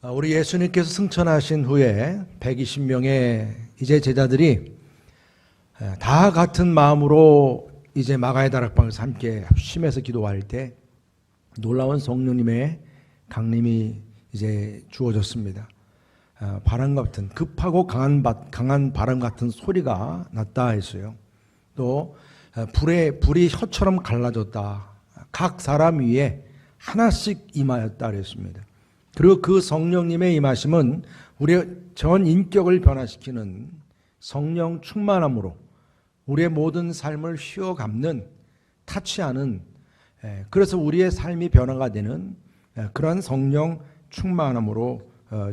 우리 예수님께서 승천하신 후에 120명의 이제 제자들이 다 같은 마음으로 이제 마가의 다락방에서 함께 합심해서 기도할 때 놀라운 성령님의 강림이 이제 주어졌습니다. 바람 같은 급하고 강한 바람 같은 소리가 났다 했어요. 또 불이 혀처럼 갈라졌다. 각 사람 위에 하나씩 임하였다 그랬습니다. 그리고 그 성령님의 임하심은 우리의 전 인격을 변화시키는 성령 충만함으로 우리의 모든 삶을 휘어감는 타치하는, 그래서 우리의 삶이 변화가 되는 그런 성령 충만함으로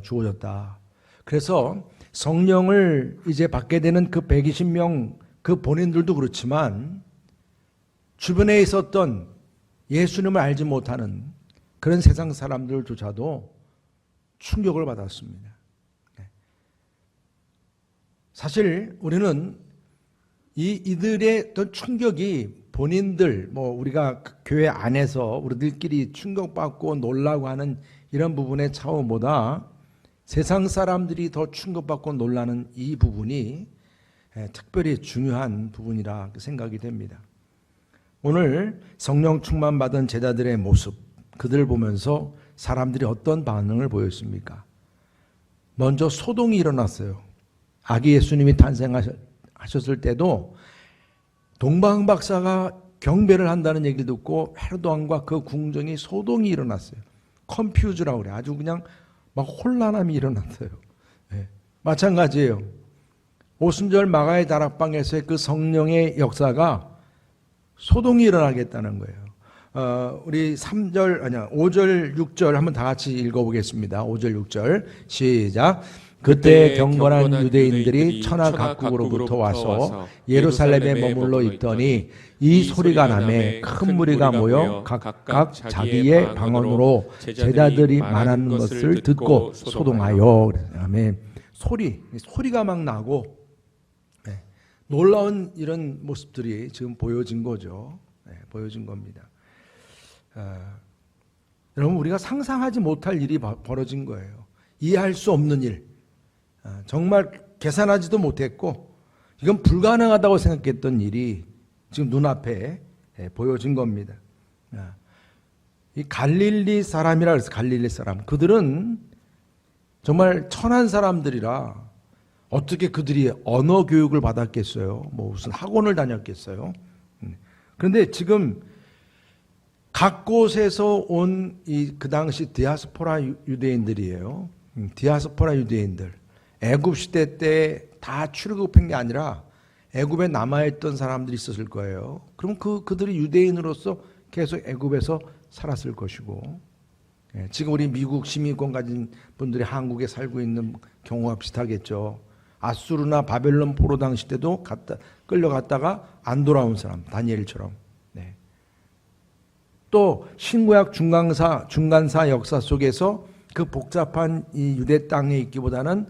주어졌다. 그래서 성령을 이제 받게 되는 그 120명 그 본인들도 그렇지만 주변에 있었던 예수님을 알지 못하는 그런 세상 사람들조차도 충격을 받았습니다. 사실 우리는 이들의 어떤 충격이 본인들, 우리가 교회 안에서 우리들끼리 충격받고 놀라고 하는 이런 부분의 차원보다 세상 사람들이 더 충격받고 놀라는 이 부분이 특별히 중요한 부분이라 생각이 됩니다. 오늘 성령 충만 받은 제자들의 모습, 그들을 보면서 사람들이 어떤 반응을 보였습니까? 먼저 소동이 일어났어요. 아기 예수님이 탄생하셨을 때도 동방 박사가 경배를 한다는 얘기를 듣고 헤로드 왕과 그 궁정이 소동이 일어났어요. 컴퓨즈라고 그래. 아주 그냥 막 혼란함이 일어났어요. 마찬가지예요. 오순절 마가의 다락방에서의 그 성령의 역사가 소동이 일어나겠다는 거예요. 우리 5절, 6절 한번 다 같이 읽어보겠습니다. 5절, 6절 시작. 그때 경건한 유대인들이 천하 각국으로부터 와서 예루살렘에 머물러 있더니 이 소리가 나매 큰 무리가 모여 각각 자기의 방언으로 제자들이 말하는 것을 듣고 소동하여. 아멘. 소리가 막 나고 놀라운 이런 모습들이 지금 보여진 거죠. 보여진 겁니다. 여러분, 우리가 상상하지 못할 일이 벌어진 거예요. 이해할 수 없는 일, 정말 계산하지도 못했고 이건 불가능하다고 생각했던 일이 지금 눈앞에 보여진 겁니다. 이 갈릴리 사람이라 그래서 갈릴리 사람, 그들은 정말 천한 사람들이라 어떻게 그들이 언어 교육을 받았겠어요? 무슨 학원을 다녔겠어요? 그런데 지금 각 곳에서 온 그 당시 디아스포라 유대인들이에요. 디아스포라 유대인들. 애굽 시대 때 다 출애굽한 게 아니라 애굽에 남아있던 사람들이 있었을 거예요. 그럼 그들이 유대인으로서 계속 애굽에서 살았을 것이고, 지금 우리 미국 시민권 가진 분들이 한국에 살고 있는 경우와 비슷하겠죠. 아수르나 바벨론 포로 당시 때도 끌려갔다가 안 돌아온 사람, 다니엘처럼. 또 신구약 중간사 역사 속에서 그 복잡한 이 유대 땅에 있기보다는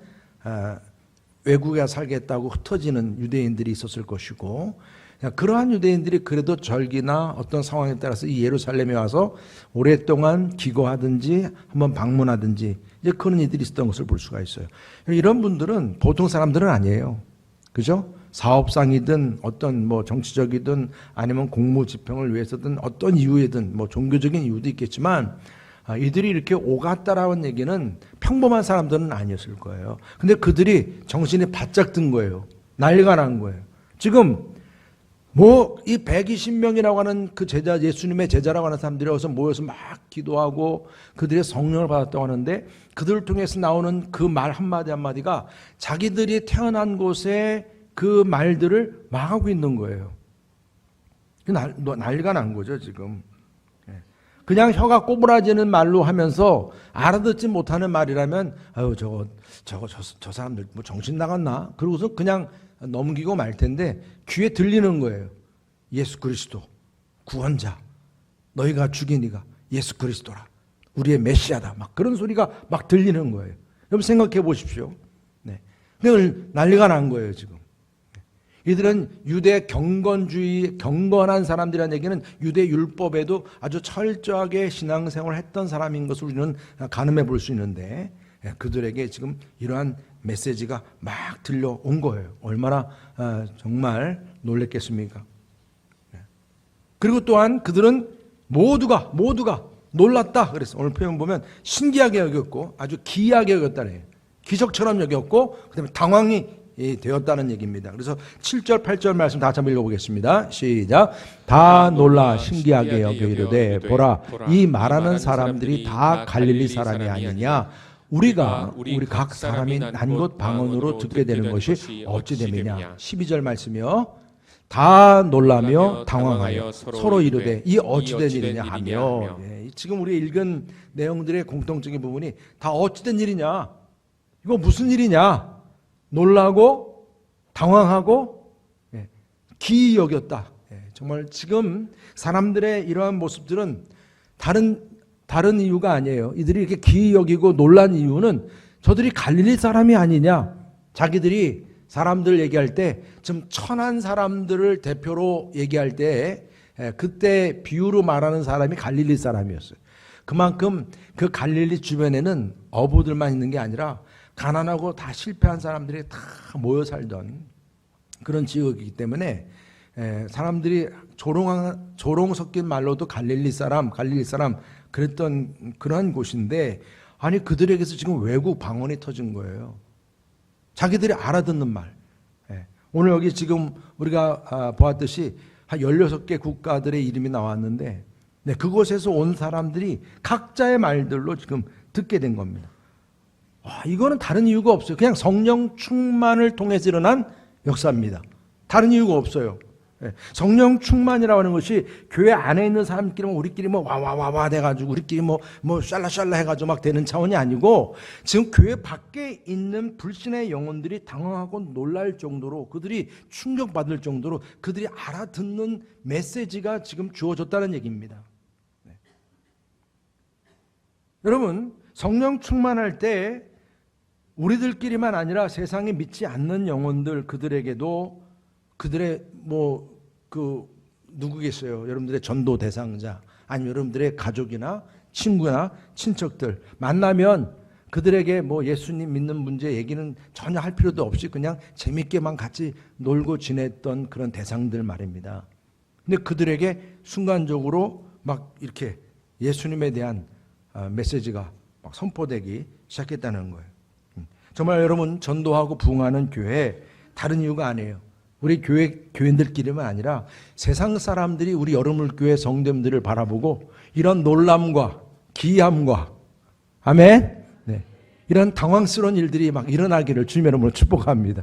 외국에 살겠다고 흩어지는 유대인들이 있었을 것이고, 그러한 유대인들이 그래도 절기나 어떤 상황에 따라서 이 예루살렘에 와서 오랫동안 기거하든지 한번 방문하든지 이제 그런 이들이 있었던 것을 볼 수가 있어요. 이런 분들은 보통 사람들은 아니에요. 그죠? 사업상이든 어떤 정치적이든 아니면 공무 집행을 위해서든 어떤 이유에든 종교적인 이유도 있겠지만 이들이 이렇게 오갔다라는 얘기는 평범한 사람들은 아니었을 거예요. 근데 그들이 정신이 바짝 든 거예요. 난리가 난 거예요. 지금 이 120명이라고 하는 그 제자, 예수님의 제자라고 하는 사람들이 와서 모여서 막 기도하고 그들의 성령을 받았다고 하는데 그들을 통해서 나오는 그 말 한마디 한마디가 자기들이 태어난 곳에 그 말들을 망하고 있는 거예요. 난리가 난 거죠, 지금. 그냥 혀가 꼬부라지는 말로 하면서 알아듣지 못하는 말이라면, 저 사람들 정신 나갔나? 그러고서 그냥 넘기고 말 텐데, 귀에 들리는 거예요. 예수 그리스도, 구원자, 너희가 죽인 이가 예수 그리스도라. 우리의 메시아다. 막 그런 소리가 막 들리는 거예요. 여러분 생각해 보십시오. 난리가 난 거예요, 지금. 이들은 유대 경건한 사람들이라는 얘기는 유대 율법에도 아주 철저하게 신앙생활을 했던 사람인 것을 우리는 가늠해 볼 수 있는데 그들에게 지금 이러한 메시지가 막 들려온 거예요. 얼마나 정말 놀랬겠습니까? 그리고 또한 그들은 모두가 놀랐다 그랬어요. 오늘 표현 보면 신기하게 여겼고 아주 기이하게 여겼다네요. 기적처럼 여겼고 그다음에 당황이 되었다는 얘기입니다. 그래서 7절 8절 말씀 다 한번 읽어보겠습니다. 시작. 다 놀라 신기하게 여겨 이르되 보라 이 말하는 사람들이 다 갈릴리 사람이 아니냐. 우리가 우리 각 사람이 난 곳 방언으로 듣게 되는 것이 어찌 됨이냐. 12절 말씀이요. 다 놀라며 당황하여 서로 이르되 이 어찌된 일이냐 하며. 지금 우리 읽은 내용들의 공통적인 부분이 다 어찌된 일이냐. 이거 무슨 일이냐. 놀라고 당황하고 기이 여겼다. 정말 지금 사람들의 이러한 모습들은 다른 이유가 아니에요. 이들이 이렇게 기이 여기고 놀란 이유는 저들이 갈릴리 사람이 아니냐. 자기들이 사람들 얘기할 때 좀 천한 사람들을 대표로 얘기할 때 그때 비유로 말하는 사람이 갈릴리 사람이었어요. 그만큼 그 갈릴리 주변에는 어부들만 있는 게 아니라 가난하고 다 실패한 사람들이 다 모여 살던 그런 지역이기 때문에 사람들이 조롱 섞인 말로도 갈릴리 사람 그랬던 그런 곳인데 아니 그들에게서 지금 외국 방언이 터진 거예요. 자기들이 알아듣는 말. 오늘 여기 지금 우리가 보았듯이 한 16개 국가들의 이름이 나왔는데 그곳에서 온 사람들이 각자의 말들로 지금 듣게 된 겁니다. 이거는 다른 이유가 없어요. 그냥 성령 충만을 통해서 일어난 역사입니다. 다른 이유가 없어요. 성령 충만이라고 하는 것이 교회 안에 있는 사람끼리 우리끼리 와와와와 돼가지고 우리끼리 샬라샬라 해가지고 막 되는 차원이 아니고 지금 교회 밖에 있는 불신의 영혼들이 당황하고 놀랄 정도로 그들이 충격받을 정도로 그들이 알아듣는 메시지가 지금 주어졌다는 얘기입니다. 여러분 성령 충만할 때 우리들끼리만 아니라 세상에 믿지 않는 영혼들 그들에게도 그들의 누구겠어요? 여러분들의 전도 대상자 아니면 여러분들의 가족이나 친구나 친척들 만나면 그들에게 예수님 믿는 문제 얘기는 전혀 할 필요도 없이 그냥 재밌게만 같이 놀고 지냈던 그런 대상들 말입니다. 근데 그들에게 순간적으로 막 이렇게 예수님에 대한 메시지가 막 선포되기 시작했다는 거예요. 정말 여러분 전도하고 부흥하는 교회 다른 이유가 아니에요. 우리 교인들끼리만 아니라 세상 사람들이 우리 여러물교회 성도님들을 바라보고 이런 놀람과 기이함과 아멘. 이런 당황스러운 일들이 막 일어나기를 주님의 이름으로 축복합니다.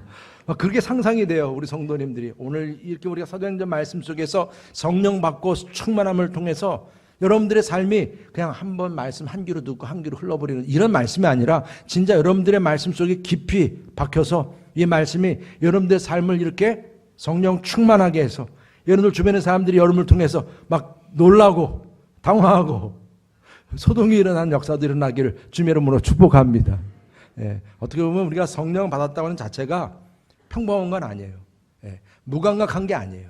그렇게 상상이 돼요. 우리 성도님들이 오늘 이렇게 우리가 사도행전 말씀 속에서 성령 받고 충만함을 통해서 여러분들의 삶이 그냥 한번 말씀 한 귀로 듣고 한 귀로 흘러버리는 이런 말씀이 아니라 진짜 여러분들의 말씀 속에 깊이 박혀서 이 말씀이 여러분들의 삶을 이렇게 성령 충만하게 해서 여러분들 주변의 사람들이 여러분을 통해서 막 놀라고 당황하고 소동이 일어난 역사도 일어나기를 주님의 이름으로 축복합니다. 어떻게 보면 우리가 성령 받았다고 하는 자체가 평범한 건 아니에요. 무감각한 게 아니에요.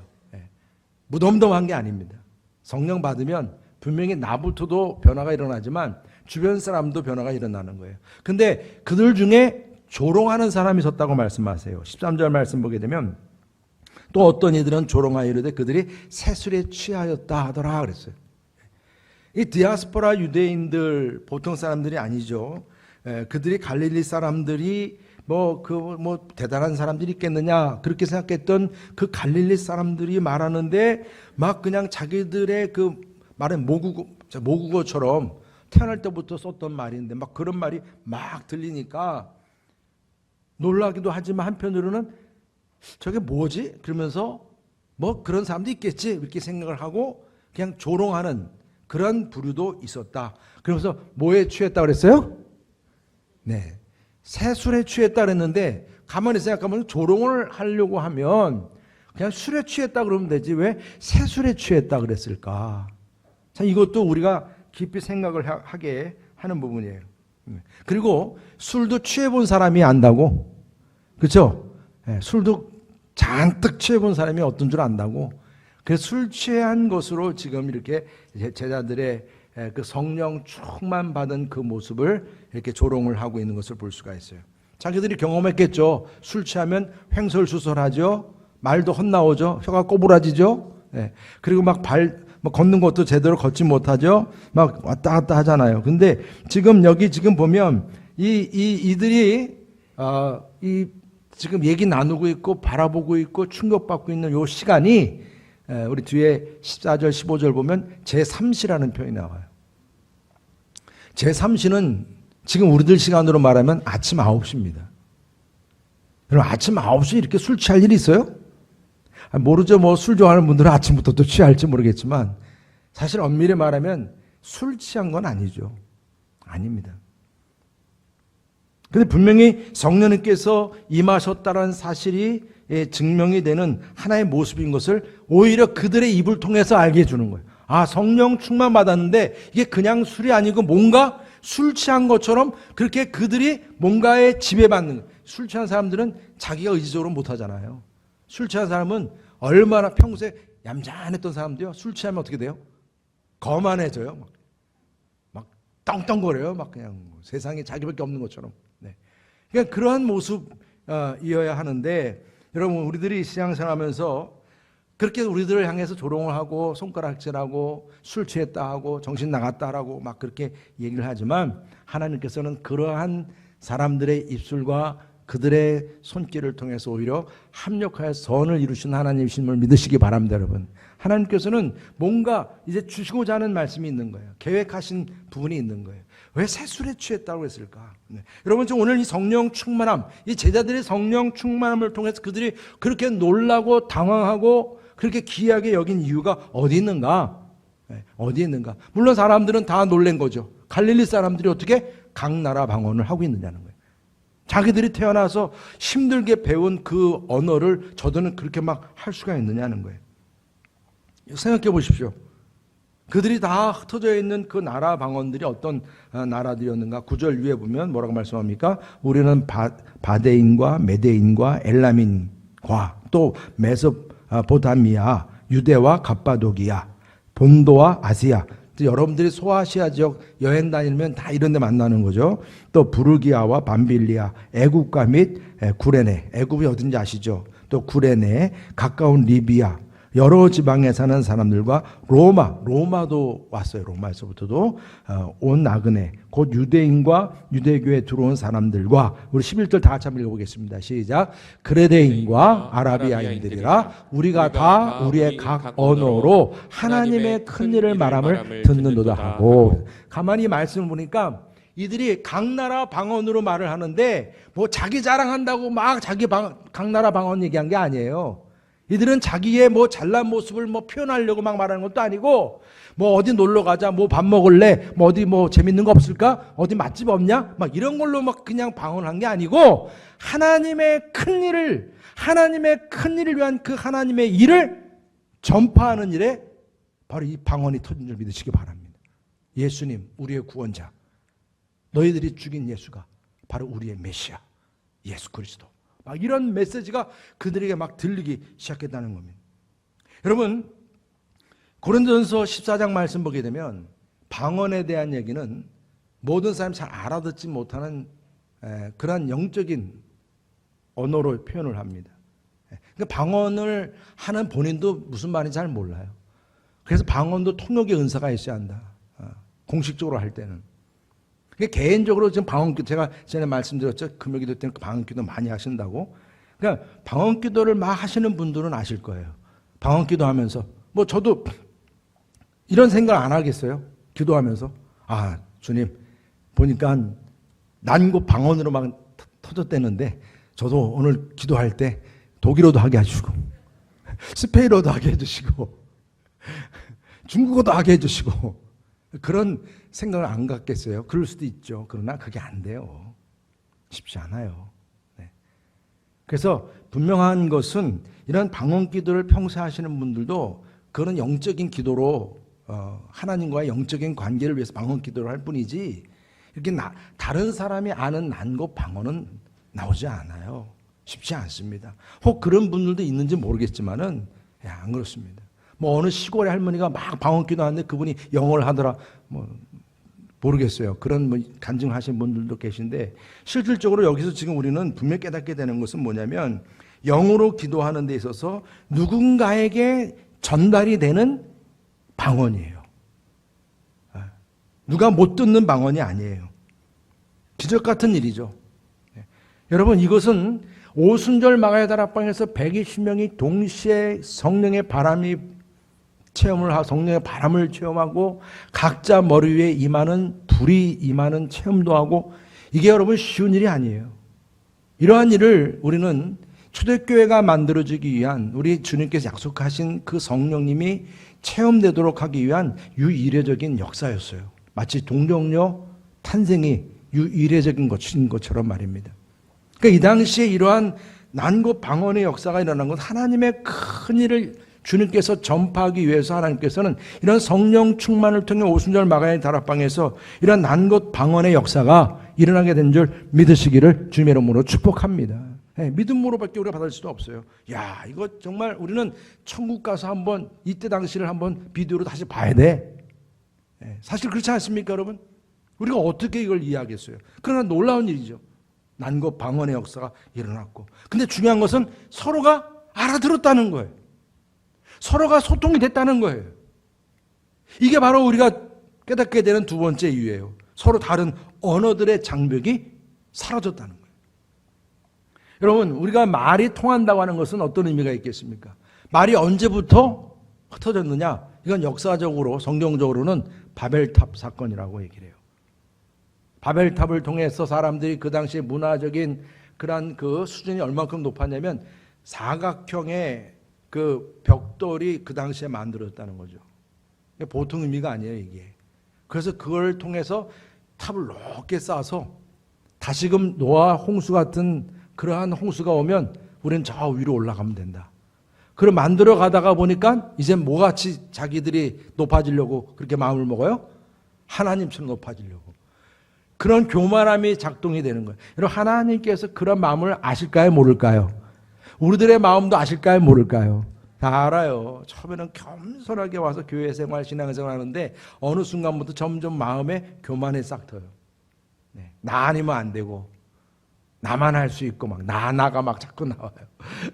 무덤덤한 게 아닙니다. 성령 받으면 분명히 나부터도 변화가 일어나지만 주변 사람도 변화가 일어나는 거예요. 근데 그들 중에 조롱하는 사람이 있었다고 말씀하세요. 13절 말씀 보게 되면 또 어떤 이들은 조롱하여 이르되 그들이 세술에 취하였다 하더라 그랬어요. 이 디아스포라 유대인들 보통 사람들이 아니죠. 그들이 갈릴리 사람들이 대단한 사람들이 있겠느냐 그렇게 생각했던 그 갈릴리 사람들이 말하는데 막 그냥 자기들의 그 말은 모국어처럼 태어날 때부터 썼던 말인데 막 그런 말이 막 들리니까 놀라기도 하지만 한편으로는 저게 뭐지? 그러면서 그런 사람도 있겠지 이렇게 생각을 하고 그냥 조롱하는 그런 부류도 있었다. 그러면서 뭐에 취했다 그랬어요? 새술에 취했다 그랬는데 가만히 생각하면 조롱을 하려고 하면 그냥 술에 취했다 그러면 되지 왜 새술에 취했다 그랬을까? 참 이것도 우리가 깊이 생각을 하게 하는 부분이에요. 그리고 술도 취해본 사람이 안다고, 그렇죠? 술도 잔뜩 취해본 사람이 어떤 줄 안다고. 그래서 술 취한 것으로 지금 이렇게 제자들의 그 성령 충만 받은 그 모습을 이렇게 조롱을 하고 있는 것을 볼 수가 있어요. 자기들이 경험했겠죠. 술 취하면 횡설수설하죠. 말도 헛나오죠. 혀가 꼬부라지죠. 그리고 막 걷는 것도 제대로 걷지 못하죠. 막 왔다 갔다 하잖아요. 근데 지금 여기 지금 보면 이들이 지금 얘기 나누고 있고 바라보고 있고 충격받고 있는 요 시간이 우리 뒤에 14절 15절 보면 제3시라는 표현이 나와요. 제3시는 지금 우리들 시간으로 말하면 아침 9시입니다. 여러분 아침 9시 이렇게 술 취할 일이 있어요? 모르죠. 뭐 술 좋아하는 분들은 아침부터 또 취할지 모르겠지만 사실 엄밀히 말하면 술 취한 건 아니죠. 아닙니다. 근데 분명히 성령님께서 임하셨다는 사실이 증명이 되는 하나의 모습인 것을 오히려 그들의 입을 통해서 알게 해주는 거예요. 아, 성령 충만 받았는데 이게 그냥 술이 아니고 뭔가 술 취한 것처럼 그렇게 그들이 뭔가에 지배받는 거예요. 술 취한 사람들은 자기가 의지적으로 못하잖아요. 술 취한 사람은 얼마나 평소에 얌전했던 사람도요, 술 취하면 어떻게 돼요? 거만해져요. 막 떵떵거려요. 막 그냥 세상에 자기밖에 없는 것처럼. 그러니까 그러한 모습이어야 하는데, 여러분 우리들이 신앙생활하면서 그렇게 우리들을 향해서 조롱을 하고 손가락질하고 술 취했다 하고 정신 나갔다 하고 막 그렇게 얘기를 하지만 하나님께서는 그러한 사람들의 입술과 그들의 손길을 통해서 오히려 합력하여 선을 이루신 하나님이심을 믿으시기 바랍니다. 여러분, 하나님께서는 뭔가 이제 주시고자 하는 말씀이 있는 거예요. 계획하신 부분이 있는 거예요. 왜 새술에 취했다고 했을까? 여러분, 지금 오늘 이 성령 충만함, 이 제자들의 성령 충만함을 통해서 그들이 그렇게 놀라고 당황하고 그렇게 귀하게 여긴 이유가 어디 있는가? 어디 있는가? 물론 사람들은 다 놀란 거죠. 갈릴리 사람들이 어떻게 각 나라 방언을 하고 있느냐는 거예요. 자기들이 태어나서 힘들게 배운 그 언어를 저들은 그렇게 막 할 수가 있느냐는 거예요. 생각해 보십시오. 그들이 다 흩어져 있는 그 나라 방언들이 어떤 나라들이었는가? 9절 위에 보면 뭐라고 말씀합니까? 우리는 바데인과 메데인과 엘라민과 또 메소포타미아, 유대와 갑바도기아, 본도와 아시아. 여러분들이 소아시아 지역 여행 다니면 다 이런 데 만나는 거죠. 또 부르기아와 밤빌리아, 애국과 및 구레네. 애국이 어딘지 아시죠? 또 구레네, 가까운 리비아, 여러 지방에 사는 사람들과 로마도 왔어요. 로마에서부터도 온 나그네, 곧 유대인과 유대교에 들어온 사람들과, 우리 11절 다 같이 한번 읽어보겠습니다. 시작. 그레데인과 아라비아인들이라 우리가 다 우리의 각 언어로 하나님의 큰 일을 말함을 듣는도다 하고. 가만히 말씀을 보니까 이들이 각 나라 방언으로 말을 하는데 뭐 자기 자랑한다고 막 자기 각 나라 방언 얘기한 게 아니에요. 이들은 자기의 뭐 잘난 모습을 뭐 표현하려고 막 말하는 것도 아니고, 뭐 어디 놀러 가자, 뭐 밥 먹을래, 뭐 어디 뭐 재밌는 거 없을까, 어디 맛집 없냐, 막 이런 걸로 막 그냥 방언한 게 아니고, 하나님의 큰 일을 위한 그 하나님의 일을 전파하는 일에 바로 이 방언이 터진 줄 믿으시기 바랍니다. 예수님, 우리의 구원자, 너희들이 죽인 예수가 바로 우리의 메시아, 예수 그리스도. 막 이런 메시지가 그들에게 막 들리기 시작했다는 겁니다. 여러분, 고린도전서 14장 말씀 보게 되면 방언에 대한 얘기는 모든 사람이 잘 알아듣지 못하는 그러한 영적인 언어로 표현을 합니다. 그러니까 방언을 하는 본인도 무슨 말인지 잘 몰라요. 그래서 방언도 통역의 은사가 있어야 한다. 공식적으로 할 때는. 개인적으로 지금 방언기도, 제가 전에 말씀드렸죠. 금요기도 때는 방언기도 많이 하신다고. 그러니까 방언기도를 막 하시는 분들은 아실 거예요. 방언기도 하면서 뭐 저도 이런 생각 안 하겠어요. 기도하면서 아 주님 보니까 난곳 방언으로 막 터졌대는데 저도 오늘 기도할 때 독일어도 하게 해주시고 스페인어도 하게 해주시고 중국어도 하게 해주시고 그런 생각을 안 갖겠어요? 그럴 수도 있죠. 그러나 그게 안 돼요. 쉽지 않아요. 그래서 분명한 것은 이런 방언 기도를 평소에 하시는 분들도 그런 영적인 기도로 하나님과의 영적인 관계를 위해서 방언 기도를 할 뿐이지, 이렇게 다른 사람이 아는 난곳 방언은 나오지 않아요. 쉽지 않습니다. 혹 그런 분들도 있는지 모르겠지만은 안 그렇습니다. 뭐 어느 시골의 할머니가 막 방언기도 하는데 그분이 영어를 하더라. 뭐 모르겠어요. 그런 뭐 간증하신 분들도 계신데 실질적으로 여기서 지금 우리는 분명히 깨닫게 되는 것은 뭐냐면 영어로 기도하는 데 있어서 누군가에게 전달이 되는 방언이에요. 누가 못 듣는 방언이 아니에요. 기적 같은 일이죠. 여러분 이것은 오순절 마가의 다락방에서 120명이 동시에 성령의 바람이 체험을 하고 성령의 바람을 체험하고 각자 머리 위에 임하는 불이 임하는 체험도 하고 이게 여러분 쉬운 일이 아니에요. 이러한 일을 우리는 초대교회가 만들어지기 위한 우리 주님께서 약속하신 그 성령님이 체험되도록 하기 위한 유이례적인 역사였어요. 마치 동정녀 탄생이 유이례적인 것처럼 말입니다. 그러니까 이 당시에 이러한 난곳 방언의 역사가 일어난 것 하나님의 큰 일을 주님께서 전파하기 위해서 하나님께서는 이런 성령 충만을 통해 오순절 마가의 다락방에서 이런 난곳 방언의 역사가 일어나게 된 줄 믿으시기를 주님의 이름으로 축복합니다. 믿음으로밖에 우리가 받을 수도 없어요. 야, 이거 정말 우리는 천국 가서 한번 이때 당시를 한번 비디오로 다시 봐야 돼. 사실 그렇지 않습니까, 여러분? 우리가 어떻게 이걸 이해하겠어요? 그러나 놀라운 일이죠. 난곳 방언의 역사가 일어났고, 근데 중요한 것은 서로가 알아들었다는 거예요. 서로가 소통이 됐다는 거예요. 이게 바로 우리가 깨닫게 되는 두 번째 이유예요. 서로 다른 언어들의 장벽이 사라졌다는 거예요. 여러분, 우리가 말이 통한다고 하는 것은 어떤 의미가 있겠습니까? 말이 언제부터 흩어졌느냐? 이건 역사적으로, 성경적으로는 바벨탑 사건이라고 얘기를 해요. 바벨탑을 통해서 사람들이 그 당시 문화적인 그런 그 수준이 얼마큼 높았냐면 사각형의 그 벽돌이 그 당시에 만들어졌다는 거죠. 보통 의미가 아니에요, 이게. 그래서 그걸 통해서 탑을 높게 쌓아서 다시금 노아 홍수 같은 그러한 홍수가 오면 우리는 저 위로 올라가면 된다. 그걸 만들어 가다가 보니까 이제 뭐같이 자기들이 높아지려고 그렇게 마음을 먹어요? 하나님처럼 높아지려고. 그런 교만함이 작동이 되는 거예요. 여러분, 하나님께서 그런 마음을 아실까요, 모를까요? 우리들의 마음도 아실까요, 모를까요? 다 알아요. 처음에는 겸손하게 와서 교회 생활, 신앙생활 하는데 어느 순간부터 점점 마음에 교만이 싹 터요. 나 아니면 안 되고 나만 할 수 있고 막 나가 막 자꾸 나와요.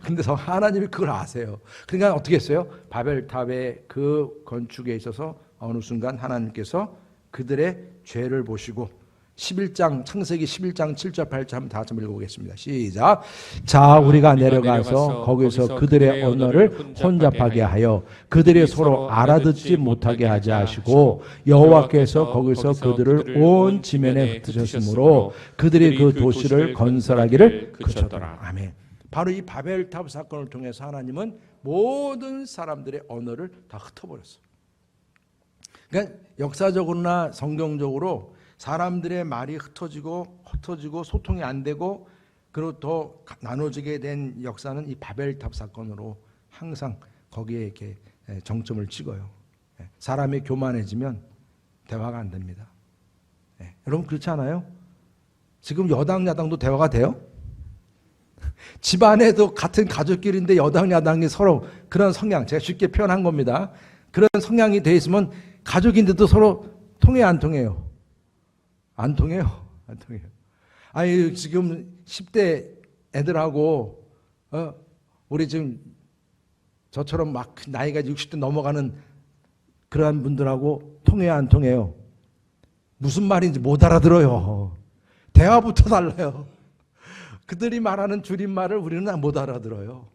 근데 하나님이 그걸 아세요. 그러니까 어떻게 했어요? 바벨탑의 그 건축에 있어서 어느 순간 하나님께서 그들의 죄를 보시고 11장 창세기 11장 7절 8절 한번 다 같이 읽어보겠습니다. 시작. 자, 우리가 내려가서 거기서 그들의 언어를 혼잡하게 하여 그들이 서로 알아듣지 못하게 하지 하시고 여호와께서 거기서 그들을 온 지면에 흩으셨으므로 그들이 그 도시를 건설하기를 그쳤더라. 아멘. 바로 이 바벨탑 사건을 통해서 하나님은 모든 사람들의 언어를 다 흩어버렸어요. 그러니까 역사적으로나 성경적으로 사람들의 말이 흩어지고 소통이 안 되고 그리고 더 나눠지게 된 역사는 이 바벨탑 사건으로 항상 거기에 이렇게 정점을 찍어요. 사람이 교만해지면 대화가 안 됩니다. 여러분 그렇지 않아요? 지금 여당 야당도 대화가 돼요? 집안에도 같은 가족끼리인데 여당 야당이 서로 그런 성향, 제가 쉽게 표현한 겁니다. 그런 성향이 돼 있으면 가족인데도 서로 통해요, 안 통해요? 안 통해요. 안 통해요. 아니 지금 10대 애들하고 우리 지금 저처럼 막 나이가 60대 넘어가는 그러한 분들하고 통해요, 안 통해요? 무슨 말인지 못 알아들어요. 대화부터 달라요. 그들이 말하는 줄임말을 우리는 못 알아들어요.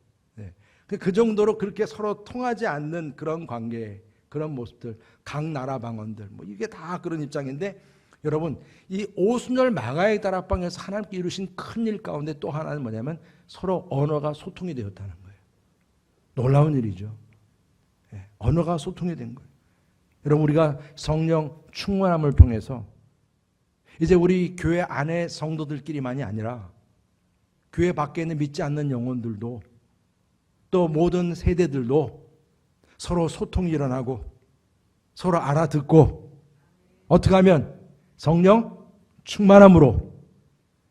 그 정도로 그렇게 서로 통하지 않는 그런 관계, 그런 모습들, 각 나라 방언들, 뭐 이게 다 그런 입장인데 여러분, 이 오순절 마가의 다락방에서 하나님께 이루신 큰 일 가운데 또 하나는 뭐냐면 서로 언어가 소통이 되었다는 거예요. 놀라운 일이죠. 언어가 소통이 된 거예요. 여러분, 우리가 성령 충만함을 통해서 이제 우리 교회 안에 성도들끼리만이 아니라 교회 밖에 있는 믿지 않는 영혼들도 또 모든 세대들도 서로 소통이 일어나고 서로 알아듣고 어떻게 하면 성령 충만함으로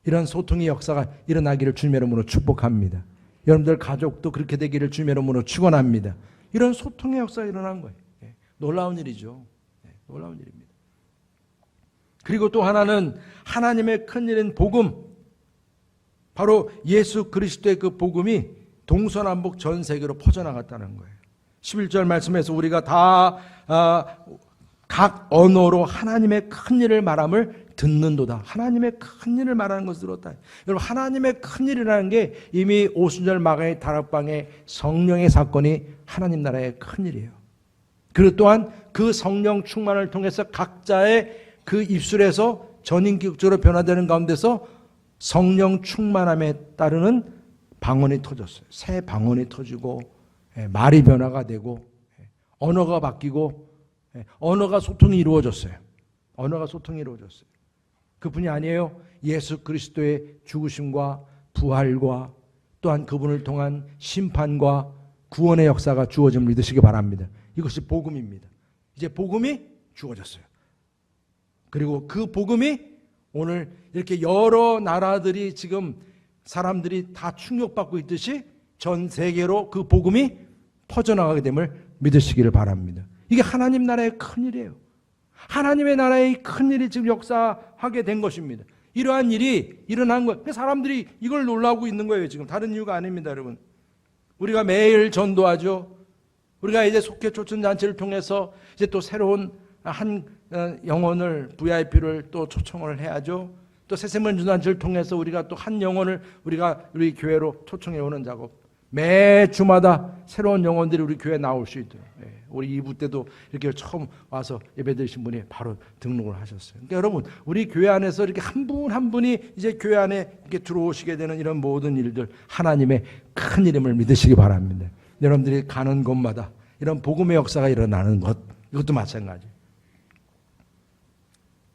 이런 소통의 역사가 일어나기를 주님의 이름으로 축복합니다. 여러분들 가족도 그렇게 되기를 주님의 이름으로 축원합니다. 이런 소통의 역사가 일어난 거예요. 놀라운 일이죠. 놀라운 일입니다. 그리고 또 하나는 하나님의 큰일인 복음, 바로 예수 그리스도의 그 복음이 동서남북 전 세계로 퍼져나갔다는 거예요. 11절 말씀에서 우리가 다 각 언어로 하나님의 큰일을 말함을 듣는도다. 하나님의 큰일을 말하는 것을 들었다. 여러분, 하나님의 큰일이라는 게 이미 오순절 마가의 다락방의 성령의 사건이 하나님 나라의 큰일이에요. 그리고 또한 그 성령 충만을 통해서 각자의 그 입술에서 전인격적으로 변화되는 가운데서 성령 충만함에 따르는 방언이 터졌어요. 새 방언이 터지고 말이 변화가 되고 언어가 바뀌고 언어가 소통이 이루어졌어요. 언어가 소통이 이루어졌어요. 그뿐이 아니에요. 예수 그리스도의 죽으심과 부활과 또한 그분을 통한 심판과 구원의 역사가 주어짐을 믿으시기 바랍니다. 이것이 복음입니다. 이제 복음이 주어졌어요. 그리고 그 복음이 오늘 이렇게 여러 나라들이 지금 사람들이 다 충격받고 있듯이 전 세계로 그 복음이 퍼져나가게 됨을 믿으시기를 바랍니다. 이게 하나님 나라의 큰일이에요. 하나님의 나라의 큰일이 지금 역사하게 된 것입니다. 이러한 일이 일어난 거예요. 사람들이 이걸 놀라고 있는 거예요. 지금 다른 이유가 아닙니다. 여러분, 우리가 매일 전도하죠. 우리가 이제 속회 초청잔치를 통해서 이제 또 새로운 한 영혼을 VIP를 또 초청을 해야죠. 또 새세먼 주단체를 통해서 우리가 또 한 영혼을 우리 교회로 초청해 오는 작업. 매 주마다 새로운 영혼들이 우리 교회에 나올 수 있도록. 우리 2부 때도 이렇게 처음 와서 예배 드리신 분이 바로 등록을 하셨어요. 그러니까 여러분, 우리 교회 안에서 이렇게 한 분 한 분이 이제 교회 안에 이렇게 들어오시게 되는 이런 모든 일들, 하나님의 큰 이름을 믿으시기 바랍니다. 여러분들이 가는 곳마다 이런 복음의 역사가 일어나는 것, 이것도 마찬가지.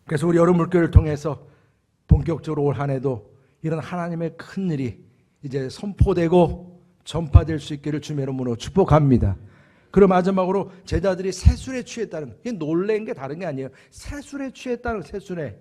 그래서 우리 여름 물교를 통해서 본격적으로 올 한 해도 이런 하나님의 큰 일이 이제 선포되고 전파될 수 있기를 주의 이름으로 축복합니다. 그리고 마지막으로 제자들이 새술에 취했다는 거. 이게 놀란 게 다른 게 아니에요. 새술에 취했다는 거, 새술에.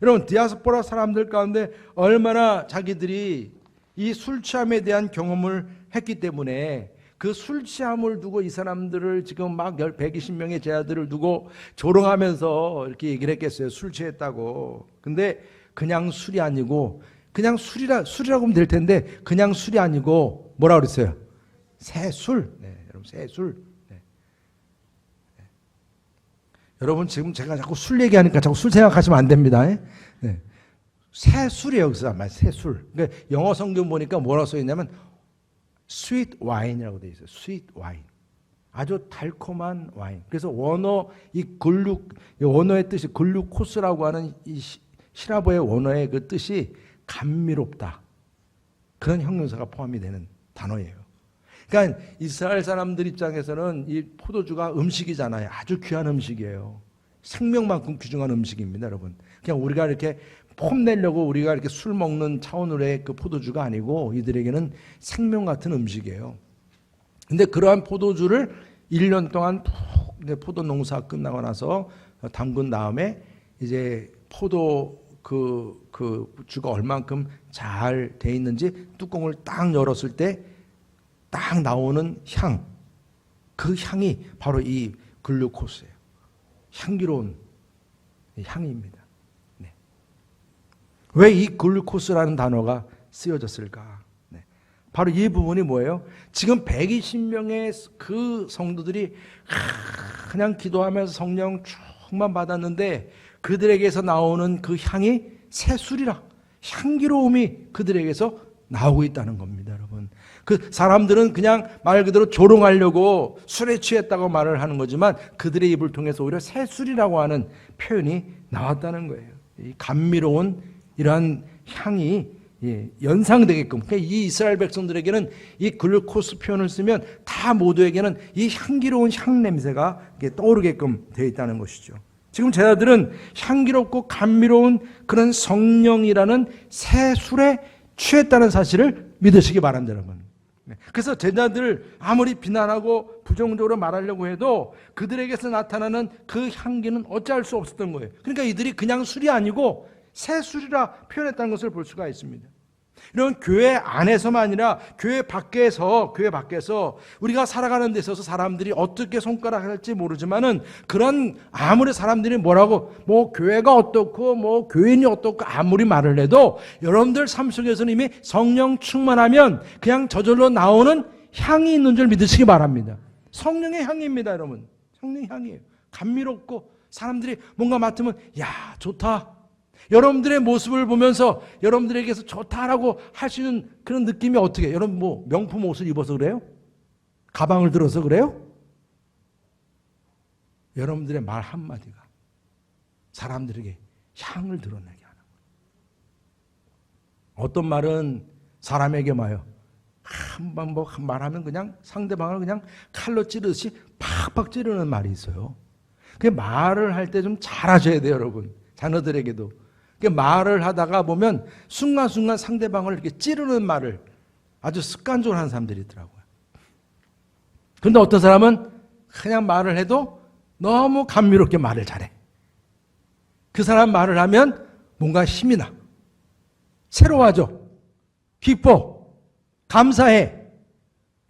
여러분, 디아스포라 사람들 가운데 얼마나 자기들이 이 술 취함에 대한 경험을 했기 때문에 그 술 취함을 두고 이 사람들을 지금 막 120명의 제자들을 두고 조롱하면서 이렇게 얘기를 했겠어요. 술 취했다고. 근데 그냥 술이 아니고, 그냥 술이라고 하면 될 텐데, 그냥 술이 아니고 뭐라고 그랬어요? 새술. 여러분, 새술. 여러분, 지금 제가 자꾸 술 얘기하니까 자꾸 술 생각하시면 안 됩니다. 새술이에요. 그래서 아마 새술. 그러니까 영어 성경 보니까 뭐라고 써 있냐면 sweet wine이라고 돼 있어요. sweet wine. 아주 달콤한 와인. 그래서 원어 이 원어의 뜻이 글루코스라고 하는 이 시라보의 원어의 그 뜻이 감미롭다. 그런 형용사가 포함이 되는 단어예요. 그러니까 이스라엘 사람들 입장에서는 이 포도주가 음식이잖아요. 아주 귀한 음식이에요. 생명만큼 귀중한 음식입니다, 여러분. 그냥 우리가 이렇게 폼내려고 우리가 이렇게 술 먹는 차원으로의 그 포도주가 아니고 이들에게는 생명 같은 음식이에요. 근데 그러한 포도주를 1년 동안 포도 농사 끝나고 나서 담근 다음에 이제 포도 그 주가 얼만큼 잘 돼 있는지 뚜껑을 딱 열었을 때 딱 나오는 향, 그 향이 바로 이 글루코스예요. 향기로운 향입니다. 네. 왜 이 글루코스라는 단어가 쓰여졌을까? 네. 바로 이 부분이 뭐예요? 지금 120명의 그 성도들이 그냥 기도하면서 성령 충만 받았는데 그들에게서 나오는 그 향이 새술이라, 향기로움이 그들에게서 나오고 있다는 겁니다, 여러분. 그 사람들은 그냥 말 그대로 조롱하려고 술에 취했다고 말을 하는 거지만 그들의 입을 통해서 오히려 새술이라고 하는 표현이 나왔다는 거예요. 이 감미로운 이러한 향이 연상되게끔. 그러니까 이 이스라엘 백성들에게는 이 글루코스 표현을 쓰면 다 모두에게는 이 향기로운 향 냄새가 떠오르게끔 되어 있다는 것이죠. 지금 제자들은 향기롭고 감미로운 그런 성령이라는 새 술에 취했다는 사실을 믿으시기 바랍니다, 여러분. 그래서 제자들 아무리 비난하고 부정적으로 말하려고 해도 그들에게서 나타나는 그 향기는 어찌할 수 없었던 거예요. 그러니까 이들이 그냥 술이 아니고 새 술이라 표현했다는 것을 볼 수가 있습니다. 이런 교회 안에서만 아니라 교회 밖에서 우리가 살아가는 데 있어서 사람들이 어떻게 손가락을 할지 모르지만은 그런 아무리 사람들이 뭐라고 뭐 교회가 어떻고 뭐 교인이 어떻고 아무리 말을 해도 여러분들 삶 속에서는 이미 성령 충만하면 그냥 저절로 나오는 향이 있는 줄 믿으시기 바랍니다. 성령의 향입니다, 여러분. 성령의 향이에요. 감미롭고 사람들이 뭔가 맡으면 야, 좋다. 여러분들의 모습을 보면서 여러분들에게서 좋다라고 할 수 있는 그런 느낌이 어떻게? 여러분 뭐 명품 옷을 입어서 그래요? 가방을 들어서 그래요? 여러분들의 말 한마디가 사람들에게 향을 드러내게 하는 거예요. 어떤 말은 사람에게 와요. 한번 뭐 말하면 그냥 상대방을 그냥 칼로 찌르듯이 팍팍 찌르는 말이 있어요. 그 말을 할 때 좀 잘하셔야 돼요, 여러분. 자녀들에게도. 말을 하다가 보면 순간순간 상대방을 이렇게 찌르는 말을 아주 습관적으로 하는 사람들이 있더라고요. 그런데 어떤 사람은 그냥 말을 해도 너무 감미롭게 말을 잘해. 그 사람 말을 하면 뭔가 힘이 나. 새로워져. 기뻐. 감사해.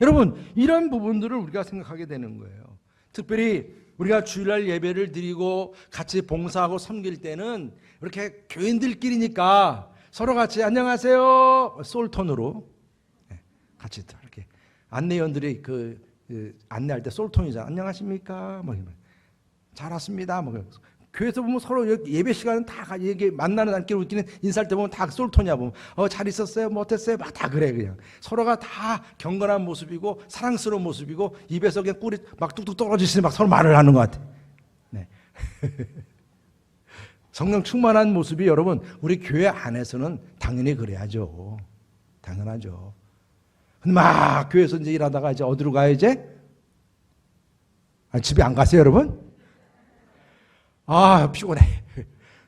여러분, 이런 부분들을 우리가 생각하게 되는 거예요. 특별히 우리가 주일날 예배를 드리고 같이 봉사하고 섬길 때는 이렇게 교인들끼리니까 서로 같이 안녕하세요 솔톤으로 같이 이렇게 안내원들이 그 안내할 때 솔톤이잖아. 안녕하십니까? 뭐 잘 왔습니다. 뭐 교회에서 보면 서로 예배 시간은 다 이게 만나는 안끼리 우리끼리 인사할 때 보면 다 솔톤이야 보면 잘 있었어요? 뭐 어땠어요? 막 다 그래 그냥 서로가 다 경건한 모습이고 사랑스러운 모습이고 입에서 그냥 꿀이 막 뚝뚝 떨어지시니 막 서로 말을 하는 것 같아. 네. 성령 충만한 모습이 여러분 우리 교회 안에서는 당연히 그래야죠. 당연하죠. 근데 막 교회에서 이제 일하다가 이제 어디로 가요 이제? 집에 안 가세요 여러분? 피곤해.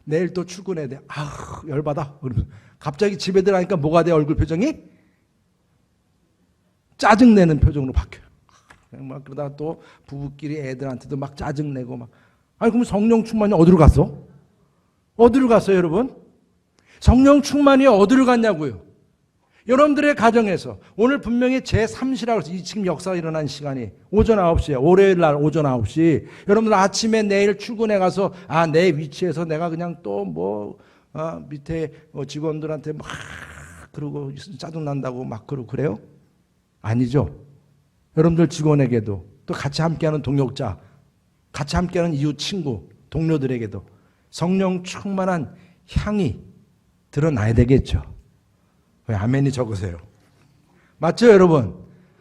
내일 또 출근해야 돼. 열받아. 갑자기 집에 들어가니까 뭐가 돼? 얼굴 표정이? 짜증내는 표정으로 바뀌어요. 막 그러다가 또 부부끼리 애들한테도 막 짜증내고 막. 그럼 성령 충만이 어디로 갔어? 어디로 갔어요, 여러분? 성령 충만이 어디로 갔냐고요? 여러분들의 가정에서 오늘 분명히 제3시라고 해서 지금 역사가 일어난 시간이 오전 9시에 월요일 날 오전 9시 여러분들 아침에 내일 출근해 가서 내 위치에서 내가 그냥 또 뭐 밑에 직원들한테 막 그러고 짜증난다고 막 그러고 그래요? 아니죠. 여러분들 직원에게도 또 같이 함께하는 동역자 같이 함께하는 이웃 친구 동료들에게도 성령 충만한 향이 드러나야 되겠죠. 왜 아멘이 적으세요? 맞죠 여러분?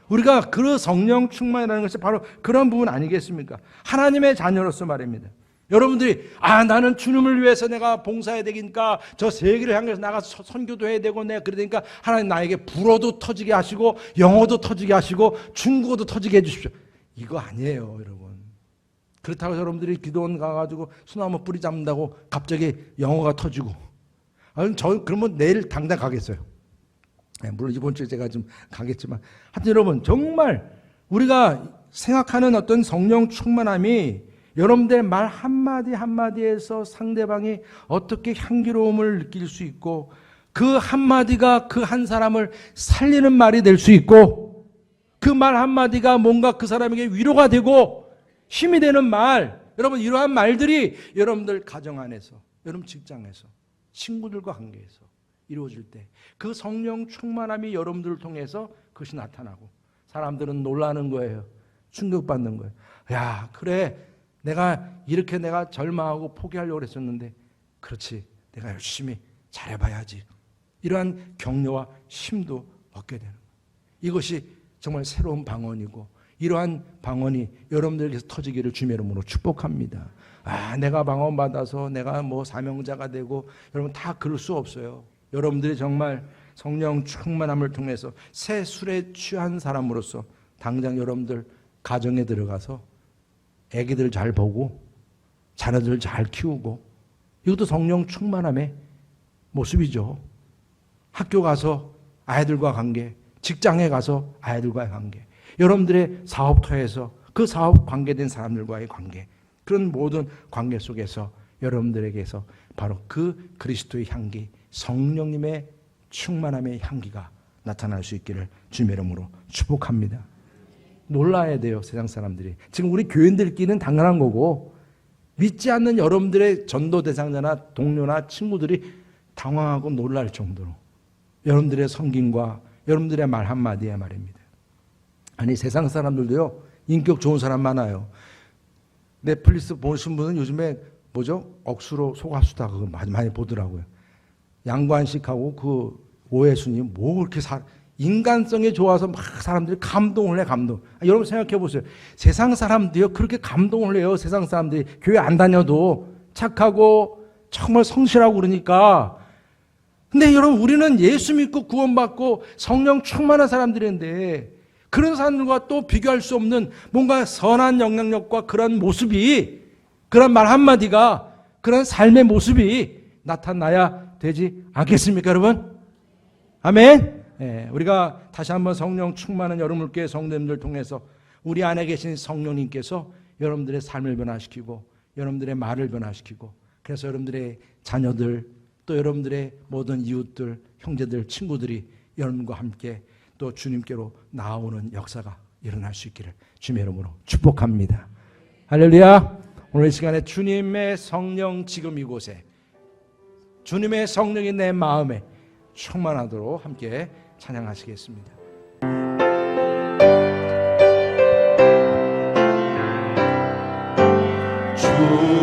우리가 그 성령 충만이라는 것이 바로 그런 부분 아니겠습니까? 하나님의 자녀로서 말입니다. 여러분들이 나는 주님을 위해서 내가 봉사해야 되니까 저 세계를 향해서 나가서 선교도 해야 되고 내가 그러니까 하나님 나에게 불어도 터지게 하시고 영어도 터지게 하시고 중국어도 터지게 해주십시오. 이거 아니에요 여러분. 그렇다고 여러분들이 기도원 가가지고 소나무 뿌리 잡는다고 갑자기 영어가 터지고 그러면 내일 당장 가겠어요. 물론 이번 주에 제가 좀 가겠지만 하여튼 여러분 정말 우리가 생각하는 어떤 성령 충만함이 여러분들의 말 한마디 한마디에서 상대방이 어떻게 향기로움을 느낄 수 있고 그 한마디가 그 한 사람을 살리는 말이 될 수 있고 그 말 한마디가 뭔가 그 사람에게 위로가 되고 힘이 되는 말 여러분 이러한 말들이 여러분들 가정 안에서 여러분 직장에서 친구들과 관계에서 이루어질 때 그 성령 충만함이 여러분들을 통해서 그것이 나타나고 사람들은 놀라는 거예요. 충격받는 거예요. 야 그래 내가 이렇게 내가 절망하고 포기하려고 했었는데 그렇지 내가 열심히 잘해봐야지. 이러한 격려와 힘도 얻게 되는 거예요. 이것이 정말 새로운 방언이고 이러한 방언이 여러분들에게서 터지기를 주님의 이름으로 축복합니다. 내가 방언 받아서 내가 뭐 사명자가 되고 여러분 다 그럴 수 없어요. 여러분들이 정말 성령 충만함을 통해서 새 술에 취한 사람으로서 당장 여러분들 가정에 들어가서 애기들 잘 보고 자녀들 잘 키우고 이것도 성령 충만함의 모습이죠. 학교 가서 아이들과 관계, 직장에 가서 아이들과의 관계, 여러분들의 사업터에서 그 사업 관계된 사람들과의 관계, 그런 모든 관계 속에서 여러분들에게서 바로 그 그리스도의 향기, 성령님의 충만함의 향기가 나타날 수 있기를 주님의 이름으로 축복합니다. 놀라야 돼요, 세상 사람들이. 지금 우리 교인들끼리는 당연한 거고, 믿지 않는 여러분들의 전도 대상자나 동료나 친구들이 당황하고 놀랄 정도로 여러분들의 섬김과 여러분들의 말 한마디에 말입니다. 아니, 세상 사람들도요, 인격 좋은 사람 많아요. 넷플릭스 보신 분은 요즘에 뭐죠? 억수로 소가수다 그거 많이 보더라고요. 양관식하고 그 오해순이 뭐 그렇게 인간성이 좋아서 막 사람들이 감동을 해, 감동. 여러분 생각해 보세요. 세상 사람들이요, 그렇게 감동을 해요. 세상 사람들이 교회 안 다녀도 착하고 정말 성실하고 그러니까. 근데 여러분, 우리는 예수 믿고 구원받고 성령 충만한 사람들인데, 그런 사람들과 또 비교할 수 없는 뭔가 선한 영향력과 그런 모습이, 그런 말 한마디가, 그런 삶의 모습이 나타나야 되지 않겠습니까, 여러분? 아멘. 네, 우리가 다시 한번 성령 충만한 여러분께 성도님들 통해서 우리 안에 계신 성령님께서 여러분들의 삶을 변화시키고 여러분들의 말을 변화시키고, 그래서 여러분들의 자녀들, 또 여러분들의 모든 이웃들, 형제들, 친구들이 여러분과 함께 또 주님께로 나아오는 역사가 일어날 수 있기를 주님의 이름으로 축복합니다. 할렐루야. 오늘 이 시간에 주님의 성령 지금 이곳에, 주님의 성령이 내 마음에 충만하도록 함께 찬양하시겠습니다.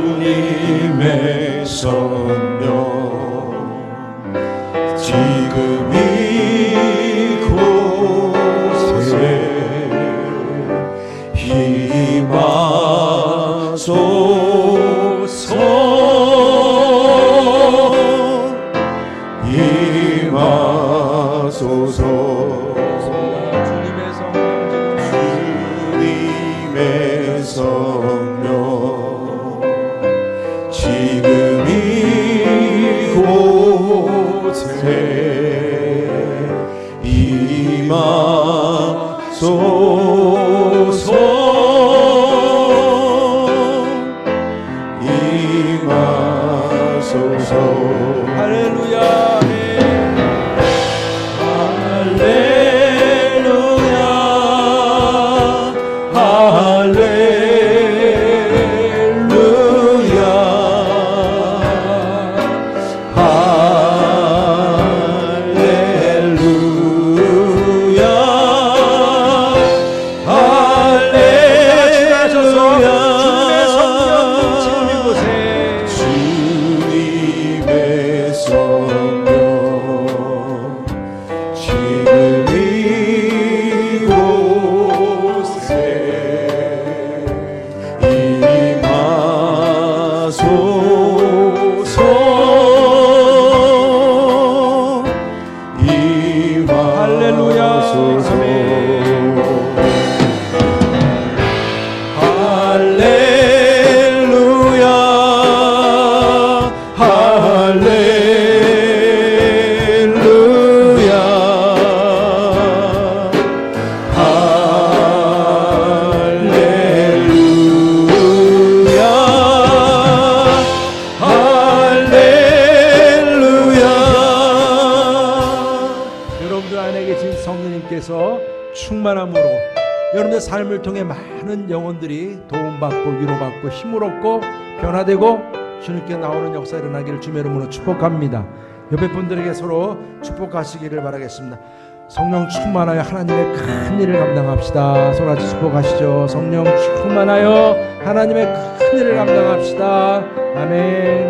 주님의 성령 지금 이곳에 임하소서, 임하소서. 주님의 성령 지금 이곳에 임하소서, 임하소서. 할렐루야. 충만함으로 여러분의 삶을 통해 많은 영혼들이 도움받고 위로받고 힘을 얻고 변화되고 주님께 나오는 역사 일어나기를 주님의 이름으로 축복합니다. 옆에 분들에게 서로 축복하시기를 바라겠습니다. 성령 충만하여 하나님의 큰 일을 감당합시다. 서로같이 축복하시죠. 성령 충만하여 하나님의 큰 일을 감당합시다. 아멘.